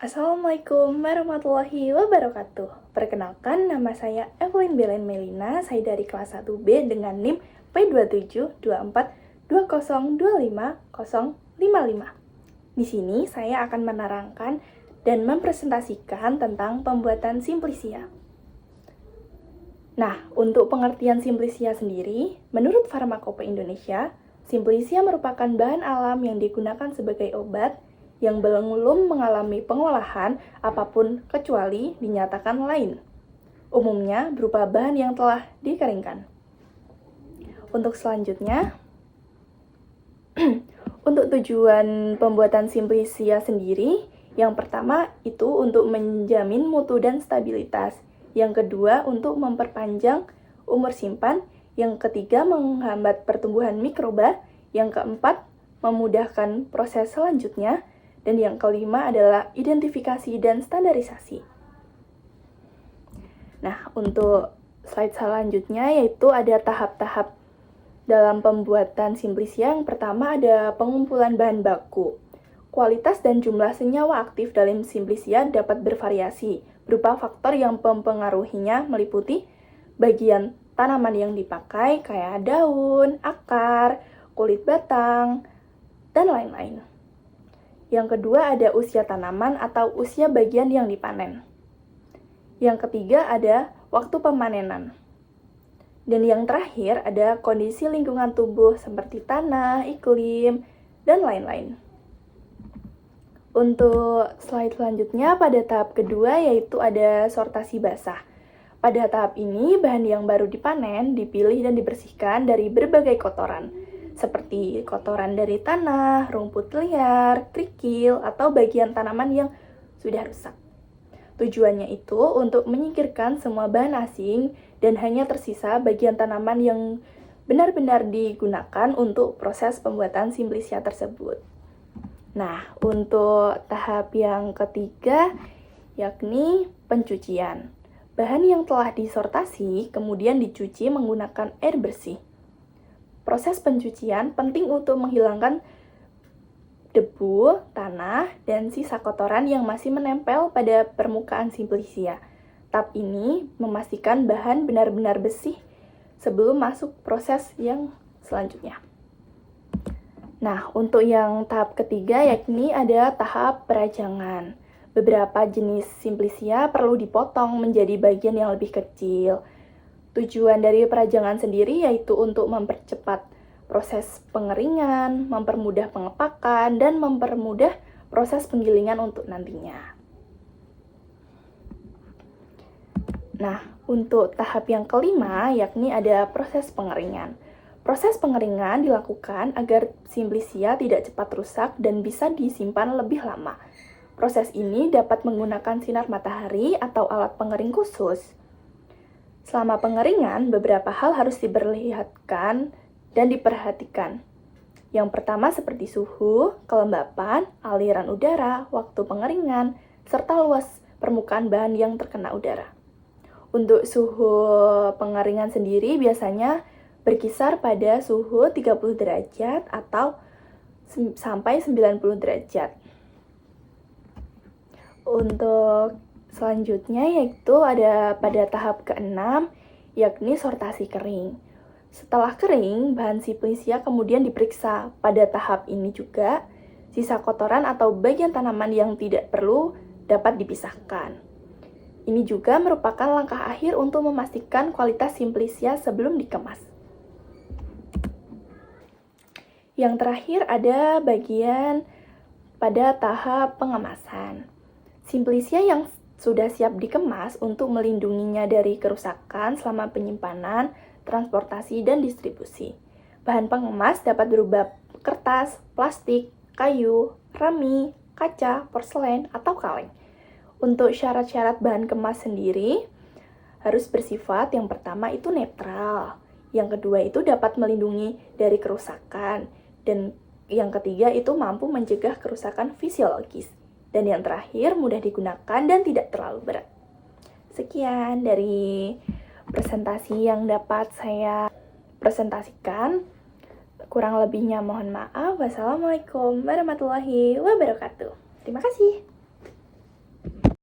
Assalamualaikum warahmatullahi wabarakatuh. Perkenalkan, nama saya Evelyn Belen Melina. Saya dari kelas 1B dengan NIM P272420250055. Di sini saya akan menerangkan dan mempresentasikan tentang pembuatan simplisia. Nah, untuk pengertian simplisia sendiri, menurut Farmakope Indonesia, simplisia merupakan bahan alam yang digunakan sebagai obat yang belum mengalami pengolahan apapun kecuali dinyatakan lain. Umumnya berupa bahan yang telah dikeringkan. Untuk selanjutnya, untuk tujuan pembuatan simplisia sendiri, yang pertama itu untuk menjamin mutu dan stabilitas. Yang kedua, untuk memperpanjang umur simpan. Yang ketiga, menghambat pertumbuhan mikroba. Yang keempat, memudahkan proses selanjutnya. Dan yang kelima adalah identifikasi dan standarisasi. Nah, untuk slide selanjutnya yaitu ada tahap-tahap dalam pembuatan simplisia. Yang pertama ada pengumpulan bahan baku. Kualitas dan jumlah senyawa aktif dalam simplisia dapat bervariasi, berupa faktor yang mempengaruhinya meliputi bagian tanaman yang dipakai, kayak daun, akar, kulit batang, dan lain-lain. Yang kedua ada usia tanaman atau usia bagian yang dipanen. Yang ketiga ada waktu pemanenan. Dan yang terakhir ada kondisi lingkungan tubuh seperti tanah, iklim, dan lain-lain. Untuk slide selanjutnya pada tahap kedua yaitu ada sortasi basah. Pada tahap ini bahan yang baru dipanen dipilih dan dibersihkan dari berbagai kotoran, seperti kotoran dari tanah, rumput liar, kerikil, atau bagian tanaman yang sudah rusak. Tujuannya itu untuk menyingkirkan semua bahan asing dan hanya tersisa bagian tanaman yang benar-benar digunakan untuk proses pembuatan simplisia tersebut. Nah, untuk tahap yang ketiga yakni pencucian. Bahan yang telah disortasi kemudian dicuci menggunakan air bersih. Proses pencucian penting untuk menghilangkan debu, tanah, dan sisa kotoran yang masih menempel pada permukaan simplisia. Tahap ini memastikan bahan benar-benar bersih sebelum masuk proses yang selanjutnya. Nah, untuk yang tahap ketiga yakni ada tahap perajangan. Beberapa jenis simplisia perlu dipotong menjadi bagian yang lebih kecil. Tujuan dari perajangan sendiri yaitu untuk mempercepat proses pengeringan, mempermudah pengepakan, dan mempermudah proses penggilingan untuk nantinya. Nah, untuk tahap yang kelima yakni ada proses pengeringan. Proses pengeringan dilakukan agar simplisia tidak cepat rusak dan bisa disimpan lebih lama. Proses ini dapat menggunakan sinar matahari atau alat pengering khusus. Selama pengeringan, beberapa hal harus diperlihatkan dan diperhatikan. Yang pertama seperti suhu, kelembapan, aliran udara, waktu pengeringan, serta luas permukaan bahan yang terkena udara. Untuk suhu pengeringan sendiri biasanya berkisar pada suhu 30 derajat atau sampai 90 derajat. Untuk selanjutnya yaitu ada pada tahap ke-6, yakni sortasi kering. Setelah kering, bahan simplisia kemudian diperiksa. Pada tahap ini juga, sisa kotoran atau bagian tanaman yang tidak perlu dapat dipisahkan. Ini juga merupakan langkah akhir untuk memastikan kualitas simplisia sebelum dikemas. Yang terakhir ada bagian pada tahap pengemasan. Simplisia yang sudah siap dikemas untuk melindunginya dari kerusakan selama penyimpanan, transportasi, dan distribusi. Bahan pengemas dapat berupa kertas, plastik, kayu, rami, kaca, porselen, atau kaleng. Untuk syarat-syarat bahan kemas sendiri harus bersifat yang pertama itu netral, yang kedua itu dapat melindungi dari kerusakan, dan yang ketiga itu mampu mencegah kerusakan fisiologis. Dan yang terakhir, mudah digunakan dan tidak terlalu berat. Sekian dari presentasi yang dapat saya presentasikan. Kurang lebihnya mohon maaf. Wassalamualaikum warahmatullahi wabarakatuh. Terima kasih.